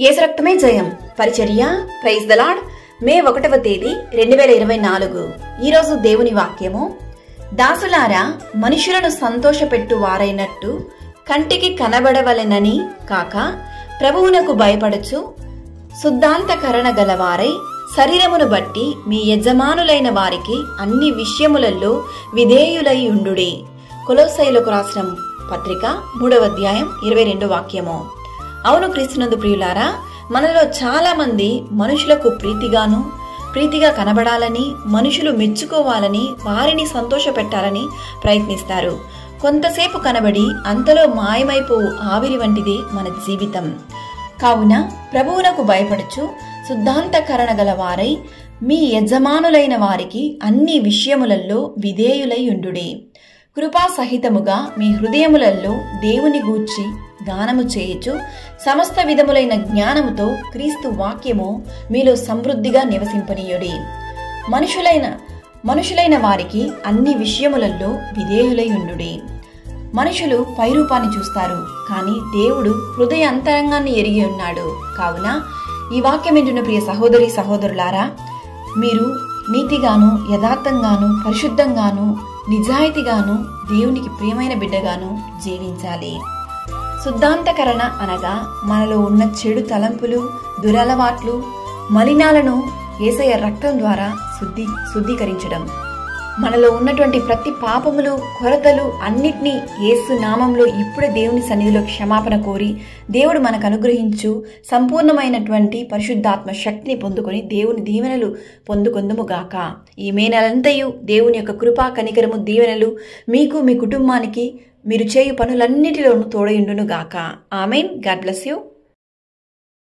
యేసు రక్తమే జయం పరిచర్య ప్రైజ్ ద లార్డ్. మే 1వ తేదీ 2024. ఈరోజు దేవుని వాక్యము, దాసులారా మనుషులను సంతోషపెట్టు వారైనట్టు కంటికి కనబడవలెనని కాక ప్రభువునకు భయపడచ్చు శుద్ధాంతకరణ గలవారై శరీరమును బట్టి మీ యజమానులైన వారికి అన్ని విషయములలో విధేయులై ఉండుడి. కొలొస్సీయులకు రాసిన పత్రిక 3వ అధ్యాయం 22వ వాక్యము. అవును క్రీస్తునందు ప్రియులారా, మనలో చాలా మంది మనుషులకు ప్రీతిగా కనబడాలని, మనుషులు మెచ్చుకోవాలని, వారిని సంతోషపెట్టాలని ప్రయత్నిస్తారు. కొంతసేపు కనబడి అంతలో మాయమైపోవు ఆవిరి వంటిది మన జీవితం. కావున ప్రభువునకు భయపడుచు శుద్ధాంతకరణ గల వారై మీ యజమానులైన వారికి అన్ని విషయములలో విధేయులై ఉండుడి. కృపా సహితముగా మీ హృదయములలో దేవుని గూర్చి గానము చేయుచు సమస్త విధములైన జ్ఞానముతో క్రీస్తు వాక్యము మీలో సమృద్ధిగా నివసింపనీయుడి. మనుషులైన వారికి అన్ని విషయములలో విధేయులై ఉండుడి. మనుషులు పైరూపాన్ని చూస్తారు, కానీ దేవుడు హృదయ అంతరంగాన్ని ఎరిగి ఉన్నాడు. కావున ఈ వాక్యం వింటున్న ప్రియ సహోదరి సహోదరులారా, మీరు నీతిగాను, యథార్థంగాను, పరిశుద్ధంగాను, నిజాయితీగాను, దేవునికి ప్రియమైన బిడ్డగాను జీవించాలి. శుద్ధాంతకరణ అనగా మనలో ఉన్న చెడు తలంపులు, దురలవాట్లు, మలినాలను యేసయ్య రక్తం ద్వారా శుద్ధీకరించడం. మనలో ఉన్నటువంటి ప్రతి పాపములు, కొరతలు అన్నిటినీ యేసు నామంలో ఇప్పుడే దేవుని సన్నిధిలో క్షమాపణ కోరి దేవుడు మనకు అనుగ్రహించు సంపూర్ణమైనటువంటి పరిశుద్ధాత్మ శక్తిని పొందుకొని దేవుని దీవెనలు పొందుకొందుముగాక. ఈ మే నెలంతయు దేవుని యొక్క కృపా కనికరము దీవెనలు మీకు, మీ కుటుంబానికి, మీరు చేయు పనులన్నిటిలోనూ తోడయుండును గాక. ఆమెన్. God bless you.